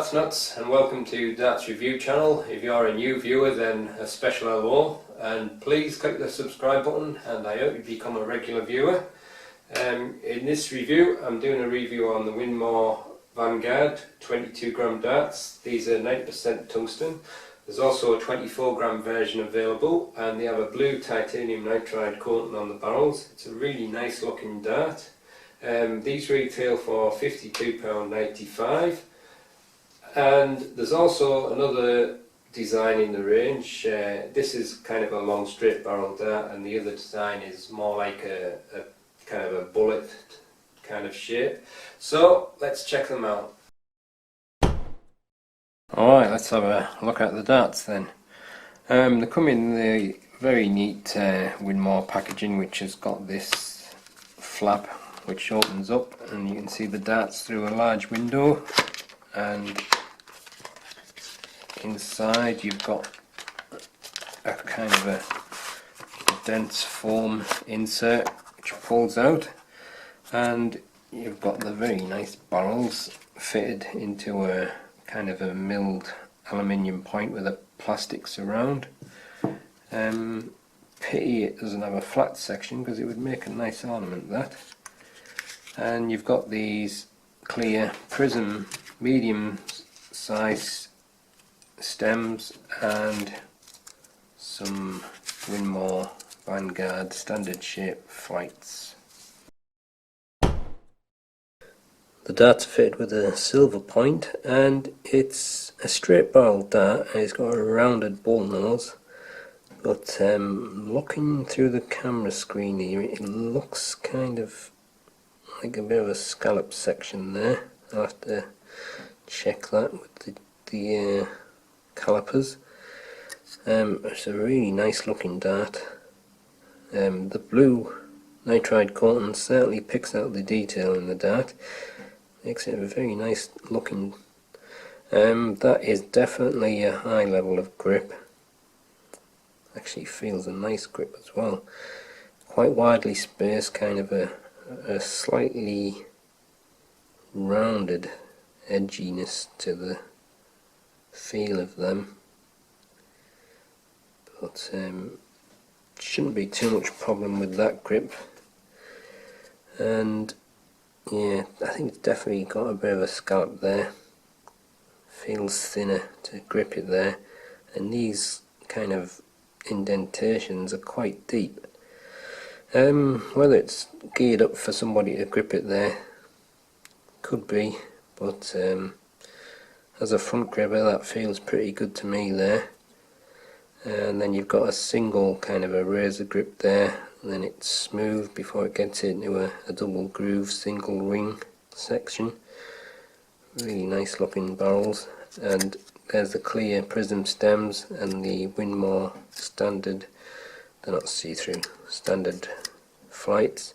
Darts Nutz and welcome to Darts Review channel. If you are a new viewer, then a special hello, and please click the subscribe button and I hope you become a regular viewer. In this review I'm doing a review on the Winmau Vanguard 22 gram darts. These are 90% tungsten. There's also a 24 gram version available and they have a blue titanium nitride coating on the barrels. It's a really nice looking dart. These retail for £52.95. And there's also another design in the range. This is kind of a long straight barrel dart, and the other design is more like a kind of a bullet kind of shape. So let's check them out. Alright, let's have a look at the darts then. They come in the very neat Winmau packaging, which has got this flap which opens up and you can see the darts through a large window, and inside you've got a kind of a dense foam insert which pulls out, and you've got the very nice barrels fitted into a kind of a milled aluminium point with a plastic surround. Pity it doesn't have a flat section because it would make a nice ornament, that. And you've got these clear prism medium size stems and some Winmau Vanguard standard shape flights. The darts are fitted with a silver point, and it's a straight barrel dart and it's got a rounded bull nose, but looking through the camera screen here it looks kind of like a bit of a scallop section there. I'll have to check that with the calipers. It's a really nice looking dart. The blue nitride coating certainly picks out the detail in the dart, makes it a very nice looking. That is definitely a high level of grip. Actually feels a nice grip as well. Quite widely spaced, kind of a slightly rounded edginess to the feel of them, but shouldn't be too much problem with that grip. And yeah, I think it's definitely got a bit of a scallop there, feels thinner to grip it there, and these kind of indentations are quite deep. Whether it's geared up for somebody to grip it there, could be, but as a front gripper that feels pretty good to me there. And then you've got a single kind of a razor grip there, and then it's smooth before it gets into a double groove single ring section. Really nice looking barrels, and there's the clear prism stems and the Winmau standard, they're not see-through, standard flights.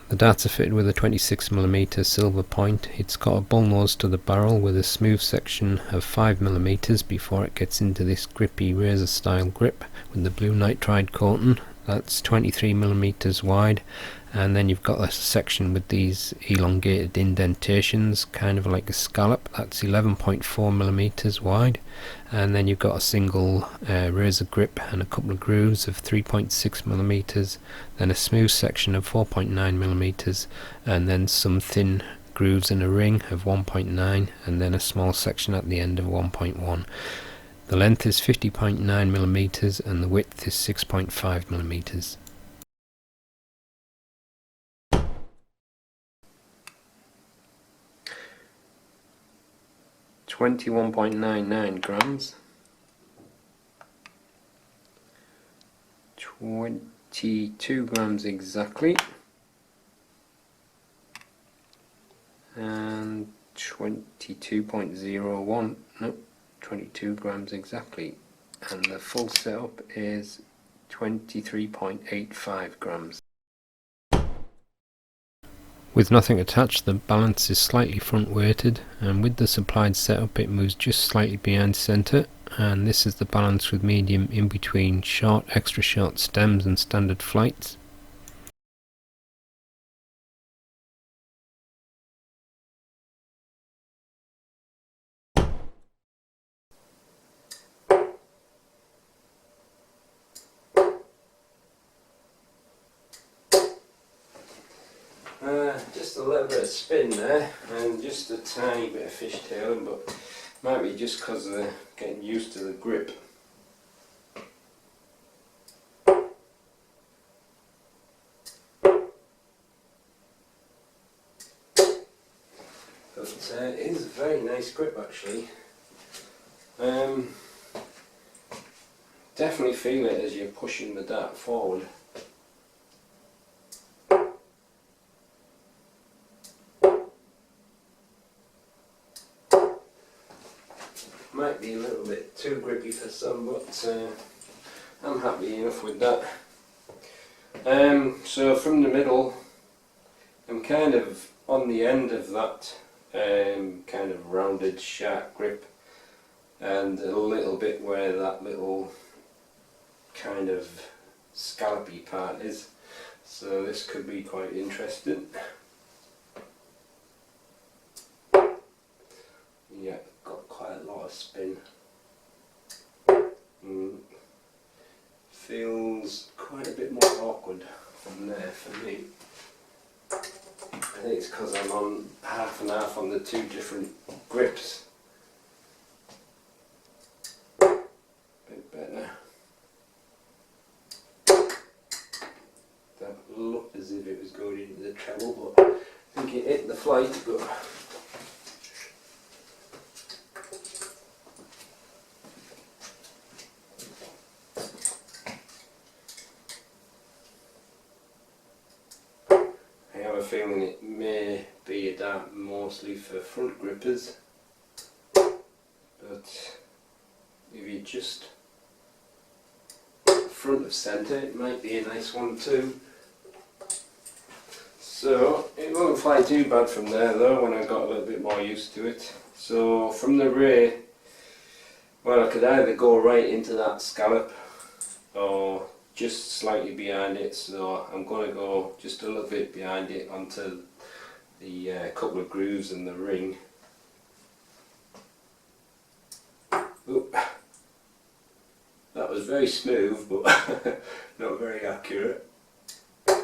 The darts are fitted with a 26mm silver point. It's got a bull nose to the barrel with a smooth section of 5mm before it gets into this grippy razor style grip with the blue nitride coating. That's 23mm wide, and then you've got a section with these elongated indentations, kind of like a scallop. That's 11.4mm wide, and then you've got a single razor grip and a couple of grooves of 3.6mm, then a smooth section of 4.9mm, and then some thin grooves in a ring of 1.9, and then a small section at the end of 1.1. The length is 50.9mm and the width is 6.5mm. $21.99 grams, 22 grams exactly, and 22.01, no, 22 grams exactly, and the full setup is 23.85 grams. With nothing attached, the balance is slightly front weighted, and with the supplied setup it moves just slightly behind centre, and this is the balance with medium in between short, extra short stems and standard flights. Just a little bit of spin there, and just a tiny bit of fishtailing, but might be just because of getting used to the grip. But it is a very nice grip actually. Definitely feel it as you're pushing the dart forward. Might be a little bit too grippy for some, but I'm happy enough with that. So from the middle, I'm kind of on the end of that kind of rounded sharp grip, and a little bit where that little kind of scallopy part is. So this could be quite interesting. Yeah, got quite a lot of spin. Feels quite a bit more awkward from there for me. I think it's because I'm on half and half on the two different grips. Bit better. That looked as if it was going into the treble, but I think it hit the flight. But I have a feeling it may be a dart mostly for front grippers, but if you just front of centre, it might be a nice one too. So it won't fly too bad from there though when I got a little bit more used to it. So from the rear, well, I could either go right into that scallop or just slightly behind it, so I'm going to go just a little bit behind it onto the couple of grooves in the ring. Oop. That was very smooth, but not very accurate.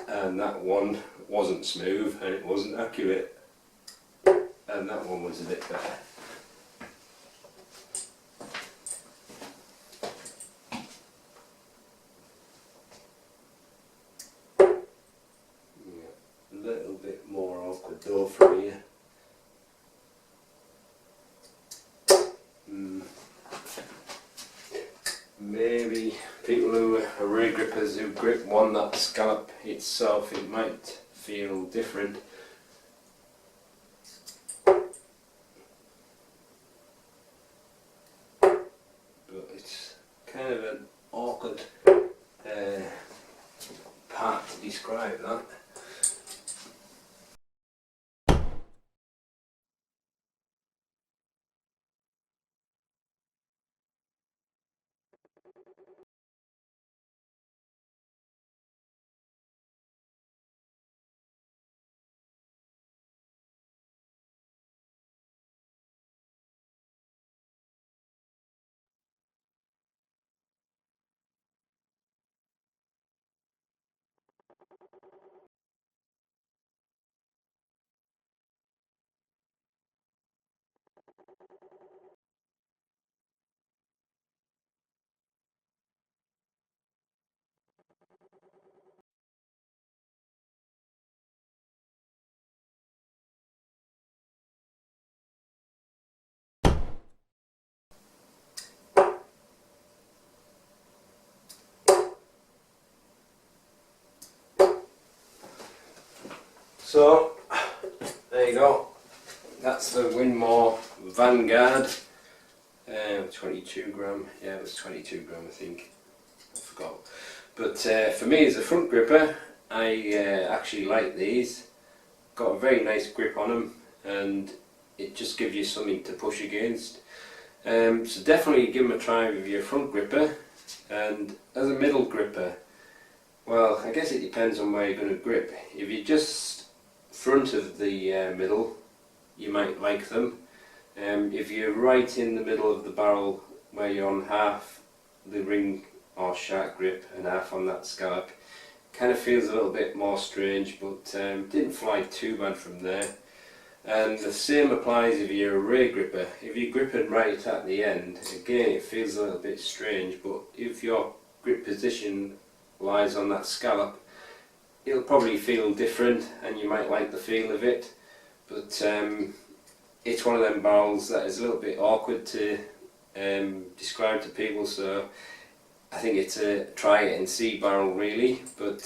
And that one wasn't smooth and it wasn't accurate. And that one was a bit better. Yeah, a little bit more awkward though from here. Maybe people who are rear grippers who grip one that scallop itself, it might feel different. But it's kind of an awkward part to describe that. So, there you go. that's the Winmau Vanguard, 22 gram, yeah it was 22 gram I think, I forgot. But for me as a front gripper, I actually like these. Got a very nice grip on them, and it just gives you something to push against. So definitely give them a try with your front gripper. And as a middle gripper, well, I guess it depends on where you're going to grip. If you're just front of the middle, you might like them. If you're right in the middle of the barrel, where you're on half the ring or shark grip and half on that scallop, kind of feels a little bit more strange, but didn't fly too bad from there. And the same applies if you're a ray gripper. If you're gripping right at the end, again it feels a little bit strange, but if your grip position lies on that scallop, it'll probably feel different and you might like the feel of it. But it's one of them barrels that is a little bit awkward to describe to people, so I think it's a try it and see barrel really. But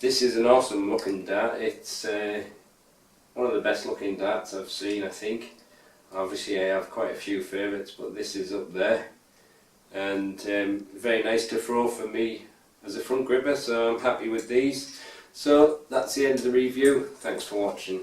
this is an awesome looking dart. It's one of the best looking darts I've seen, I think. Obviously I have quite a few favourites, but this is up there. And very nice to throw for me as a front gripper, so I'm happy with these. So that's the end of the review. Thanks for watching.